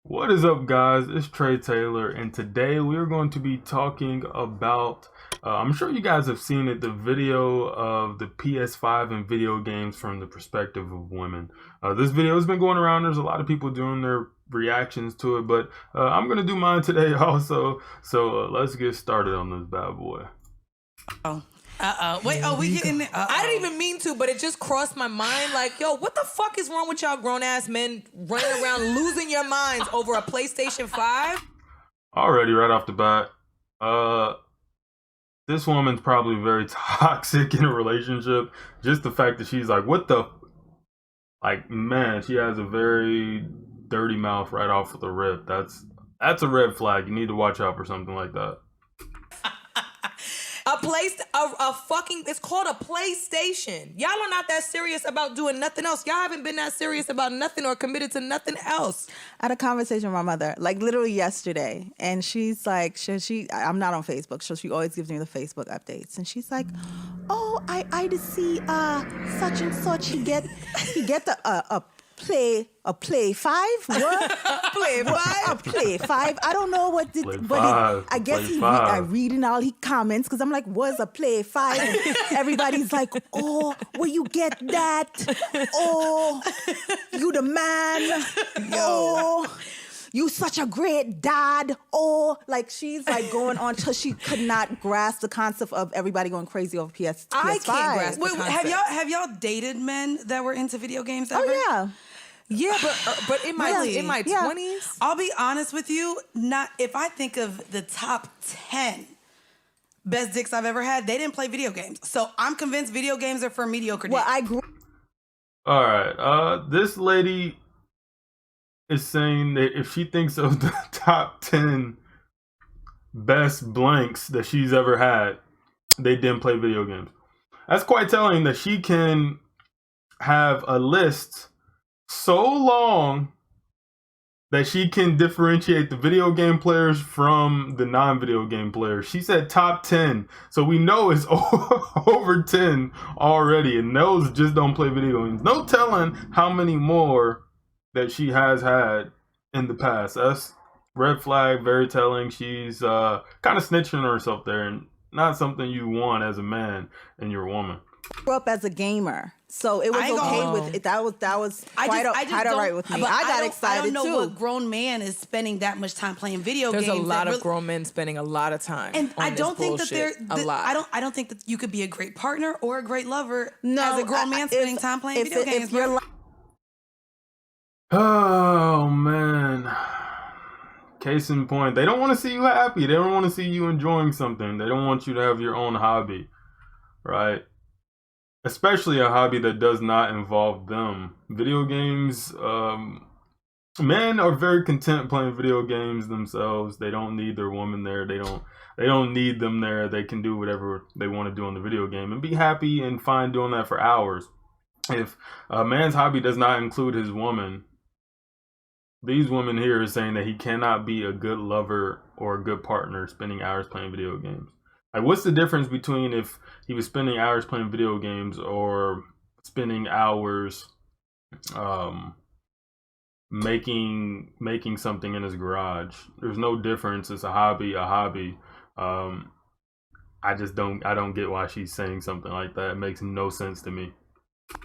What is up, guys? It's Trey Taylor, and today we're going to be talking about. I'm sure you guys have seen it, the video of the PS5 and video games from the perspective of women. This video has been going around. There's a lot of people doing their reactions to it, but I'm going to do mine today also. So let's get started on this bad boy. Wait, we getting it? I didn't even mean to, but it just crossed my mind. Like, yo, what the fuck is wrong with y'all grown-ass men running around losing your minds over a PlayStation 5? Already, right off the bat, this woman's probably very toxic in a relationship. Just the fact that she's like, what the... Like, man, she has a very dirty mouth right off the rip. That's a red flag. You need to watch out for something like that. It's called a PlayStation. Y'all are not that serious about doing nothing else. Y'all haven't been that serious about nothing or committed to nothing else. I had a conversation with my mother, like literally yesterday, and she's like, I'm not on Facebook, so she always gives me the Facebook updates, and she's like, oh, I just see such and such. He get a Play 5? What? Play 5? A Play 5? I don't know what did, but I guess I reading all he comments, because I'm like, what's a Play 5? And everybody's like, oh, where you get that? Oh, you the man. Oh, you such a great dad. Oh, like she's like going on till she could not grasp the concept of everybody going crazy over PS5. I can't grasp the concept. Have y'all dated men that were into video games ever? Oh yeah. Yeah, but in my 20s, I'll be honest with you. Not if I think of the top 10 best dicks I've ever had, they didn't play video games. So I'm convinced video games are for mediocre dicks. Well, All right. This lady is saying that if she thinks of the top 10 best blanks that she's ever had, they didn't play video games. That's quite telling that she can have a list so long that she can differentiate the video game players from the non-video game players. She said top 10, so we know it's over 10 already, and those just don't play video games. No telling how many more that she has had in the past. That's red flag, very telling. She's kind of snitching on herself there, and not something you want as a man and your woman. Grew up as a gamer, so it was okay with it. That was quite all right with me. I got excited too. I don't know what grown man is spending that much time playing video games. There's a lot of grown men spending a lot of time. And I don't think that they're a lot. I don't think that you could be a great partner or a great lover as a grown man spending time playing video games. Oh man. Case in point, they don't want to see you happy. They don't want to see you enjoying something. They don't want you to have your own hobby, right? Especially a hobby that does not involve them. Video games, men are very content playing video games themselves. They don't need their woman there. They don't need them there. They can do whatever they want to do on the video game and be happy and fine doing that for hours. If a man's hobby does not include his woman, these women here are saying that he cannot be a good lover or a good partner spending hours playing video games. Like, what's the difference between if he was spending hours playing video games or spending hours making something in his garage? There's no difference. It's a hobby. I don't get why she's saying something like that. It makes no sense to me.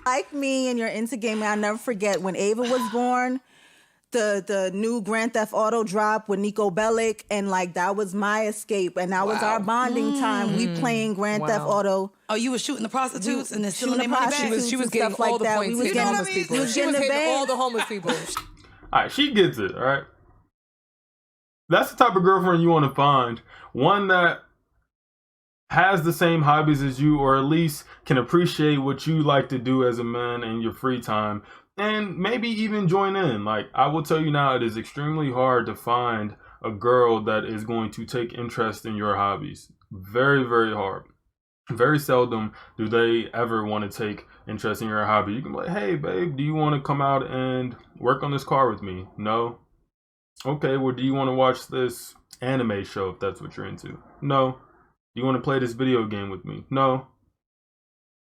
Like me and you're into gaming, I'll never forget when Ava was born. The new Grand Theft Auto drop with Nico Bellic, and like that was my escape, and that was our bonding time. We playing Grand Theft Auto. Oh, you were shooting the prostitutes and then stealing their money back. She was getting all the points. She was hitting all the homeless people. All right, she gets it. All right, that's the type of girlfriend you want to find. One that has the same hobbies as you, or at least can appreciate what you like to do as a man in your free time. And maybe even join in. Like, I will tell you now, it is extremely hard to find a girl that is going to take interest in your hobbies. Very, very hard. Very seldom do they ever want to take interest in your hobby. You can be like, hey, babe, do you want to come out and work on this car with me? No? Okay, well, do you want to watch this anime show if that's what you're into? No. Do you want to play this video game with me? No.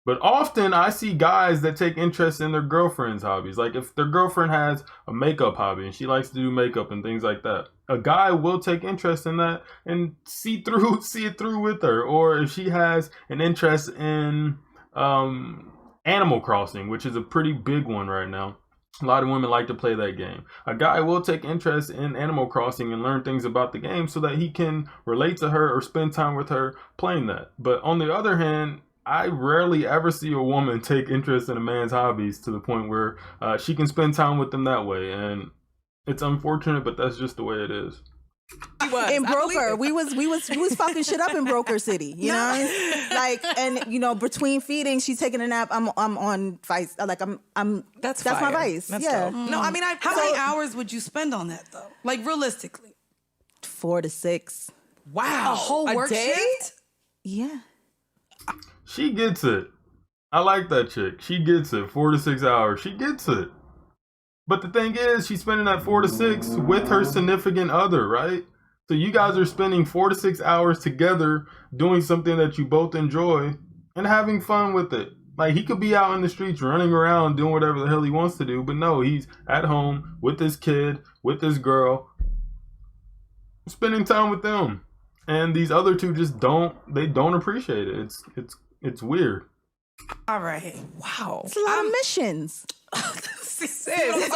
But often I see guys that take interest in their girlfriend's hobbies. Like if their girlfriend has a makeup hobby and she likes to do makeup and things like that, a guy will take interest in that and see it through with her. Or if she has an interest in Animal Crossing, which is a pretty big one right now. A lot of women like to play that game. A guy will take interest in Animal Crossing and learn things about the game so that he can relate to her or spend time with her playing that. But on the other hand, I rarely ever see a woman take interest in a man's hobbies to the point where she can spend time with them that way. And it's unfortunate, but that's just the way it is. In Broker, we was fucking shit up in Broker City, you know? Like, and you know, between feedings, she's taking a nap. I'm on Vice. Like that's my Vice. That's yeah. dope. No, I mean, how many hours would you spend on that though? Like realistically, 4 to 6. Wow, a whole work day? shift? Yeah. She gets it. I like that chick. She gets it. 4 to 6 hours. She gets it. But the thing is, she's spending that 4 to 6 with her significant other, right? So you guys are spending 4 to 6 hours together doing something that you both enjoy and having fun with it. Like, he could be out in the streets running around doing whatever the hell he wants to do, but no, he's at home with his kid, with his girl, spending time with them. And these other two just don't appreciate it. It's weird. All right. Wow. It's a lot of missions. Sis, I ain't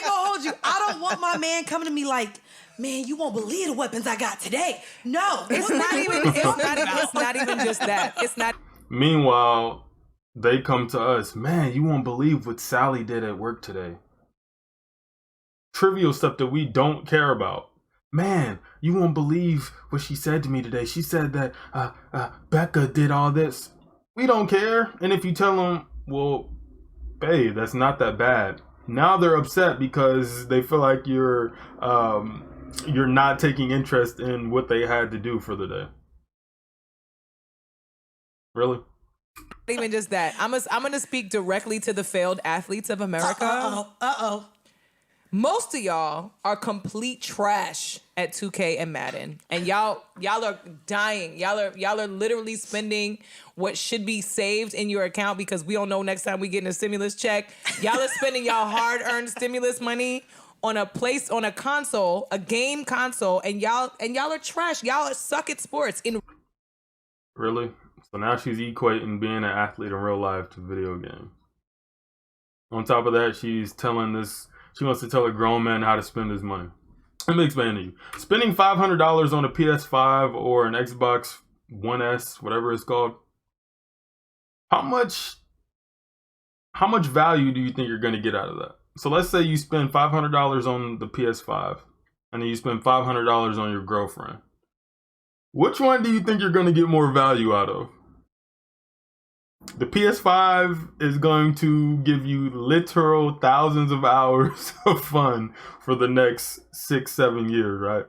gonna hold you. I don't want my man coming to me like, man, you won't believe the weapons I got today. No, it's not even just that. It's not. Meanwhile, they come to us, man, you won't believe what Sally did at work today. Trivial stuff that we don't care about. Man, you won't believe what she said to me today. She said that Becca did all this. We don't care. And if you tell them, well, babe, that's not that bad. Now they're upset because they feel like you're not taking interest in what they had to do for the day. Really? Not even just that. I'm gonna speak directly to the failed athletes of America. Uh-oh. Most of y'all are complete trash at 2K and Madden, and y'all are dying. Y'all are literally spending what should be saved in your account because we don't know next time we get a stimulus check. Y'all are spending y'all hard-earned stimulus money on a console, a game console, and y'all are trash. Y'all suck at sports. Really? So now she's equating being an athlete in real life to video games. On top of that, she wants to tell a grown man how to spend his money. Let me explain to you. Spending $500 on a PS5 or an Xbox One S, whatever it's called, how much value do you think you're going to get out of that? So let's say you spend $500 on the PS5 and then you spend $500 on your girlfriend. Which one do you think you're going to get more value out of? The PS5 is going to give you literal thousands of hours of fun for the next 6-7 years, right?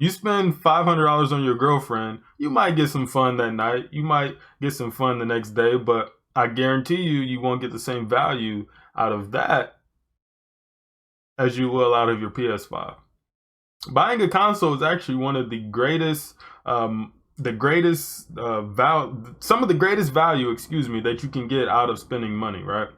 You spend $500 on your girlfriend, you might get some fun that night, you might get some fun the next day, but I guarantee you won't get the same value out of that as you will out of your PS5. Buying a console is actually one of the greatest value that you can get out of spending money, right?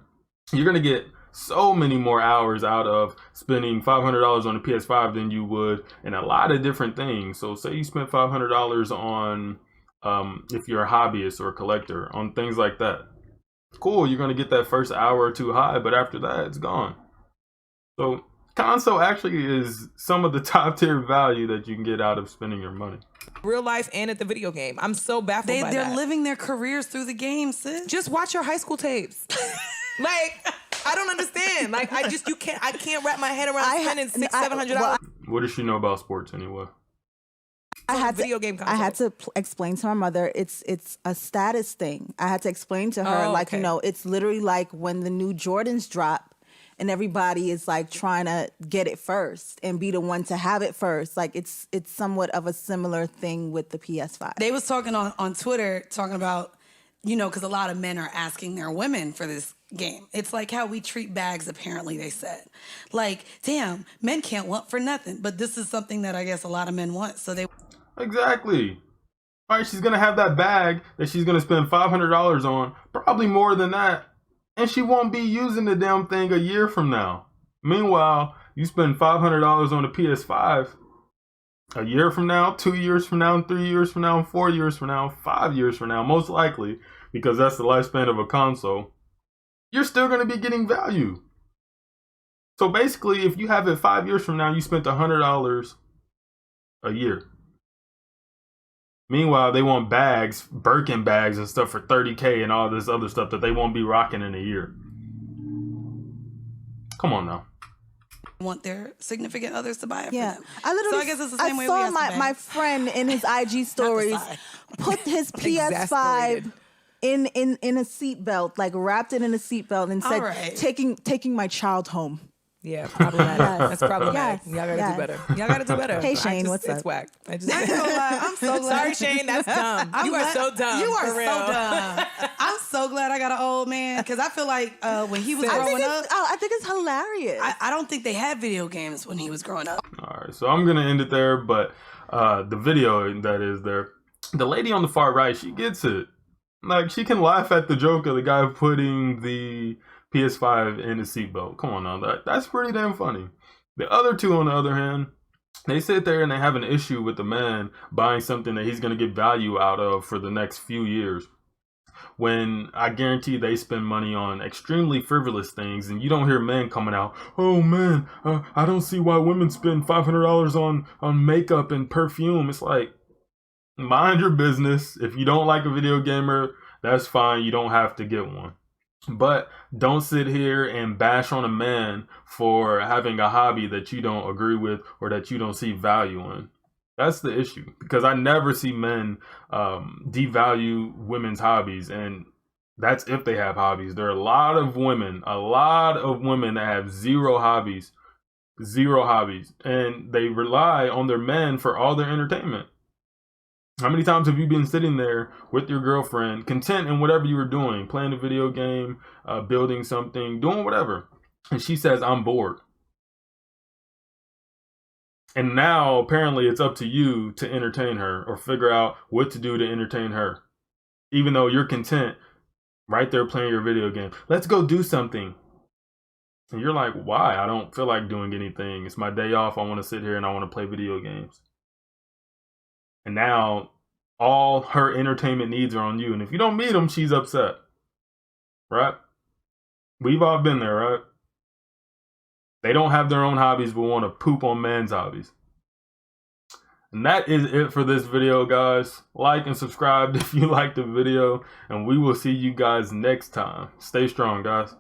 You're going to get so many more hours out of spending $500 on a PS5 than you would in a lot of different things. So say you spent $500 on, if you're a hobbyist or a collector, on things like that. Cool, you're going to get that first hour or two high, but after that, it's gone. So console actually is some of the top tier value that you can get out of spending your money. Real life and at the video game. I'm so baffled by that. They're living their careers through the game, sis. Just watch your high school tapes. Like, I don't understand. Like, I can't wrap my head around spending $600-$700. What does she know about sports anyway? I had video game console. I had to explain to my mother it's a status thing. I had to explain to her you know, it's literally like when the new Jordans drop and everybody is like trying to get it first and be the one to have it first. Like it's somewhat of a similar thing with the PS5. They was talking on Twitter talking about, you know, because a lot of men are asking their women for this game. It's like how we treat bags, apparently, they said. Like, damn, men can't want for nothing. But this is something that I guess a lot of men want. So they... Exactly. All right, she's gonna have that bag that she's gonna spend $500 on, probably more than that, and she won't be using the damn thing a year from now. Meanwhile, you spend $500 on a PS5 a year from now, 2 years from now, 3 years from now, 4 years from now, 5 years from now, most likely, because that's the lifespan of a console, you're still gonna be getting value. So basically, if you have it 5 years from now, you spent $100 a year. Meanwhile, they want bags, Birkin bags and stuff for $30K and all this other stuff that they won't be rocking in a year. Come on now. Want their significant others to buy it for them. I guess it's the same way we saw my friend in his IG stories put his PS5 in a seatbelt, like wrapped it in a seatbelt, and said, taking my child home. Yeah, problematic. That's problematic. Y'all gotta do better. Y'all gotta do better. Hey Shane, what's up? It's whack. I'm so glad. Sorry, Shane, that's dumb. You are so dumb. You are for so real. dumb. I'm so glad I got an old man, because I feel like when he was growing up, I think it's hilarious. I don't think they had video games when he was growing up. All right, so I'm gonna end it there, but the video that is there, the lady on the far right, she gets it. Like, she can laugh at the joke of the guy putting the PS5 in his seatbelt. Come on now, that's pretty damn funny. The other two, on the other hand, they sit there and they have an issue with the man buying something that he's going to get value out of for the next few years, when I guarantee they spend money on extremely frivolous things, and you don't hear men coming out, oh man, I don't see why women spend $500 on makeup and perfume. It's like, mind your business. If you don't like a video gamer, that's fine. You don't have to get one. But don't sit here and bash on a man for having a hobby that you don't agree with or that you don't see value in. That's the issue, because I never see men devalue women's hobbies, and that's if they have hobbies. There are a lot of women that have zero hobbies, and they rely on their men for all their entertainment. How many times have you been sitting there with your girlfriend, content in whatever you were doing, playing a video game, building something, doing whatever, and she says, I'm bored. And now, apparently, it's up to you to entertain her or figure out what to do to entertain her. Even though you're content right there playing your video game. Let's go do something. And you're like, why? I don't feel like doing anything. It's my day off. I want to sit here and I want to play video games. And now all her entertainment needs are on you. And if you don't meet them, she's upset. Right? We've all been there, right? They don't have their own hobbies but want to poop on men's hobbies. And that is it for this video, guys. Like and subscribe if you liked the video. And we will see you guys next time. Stay strong, guys.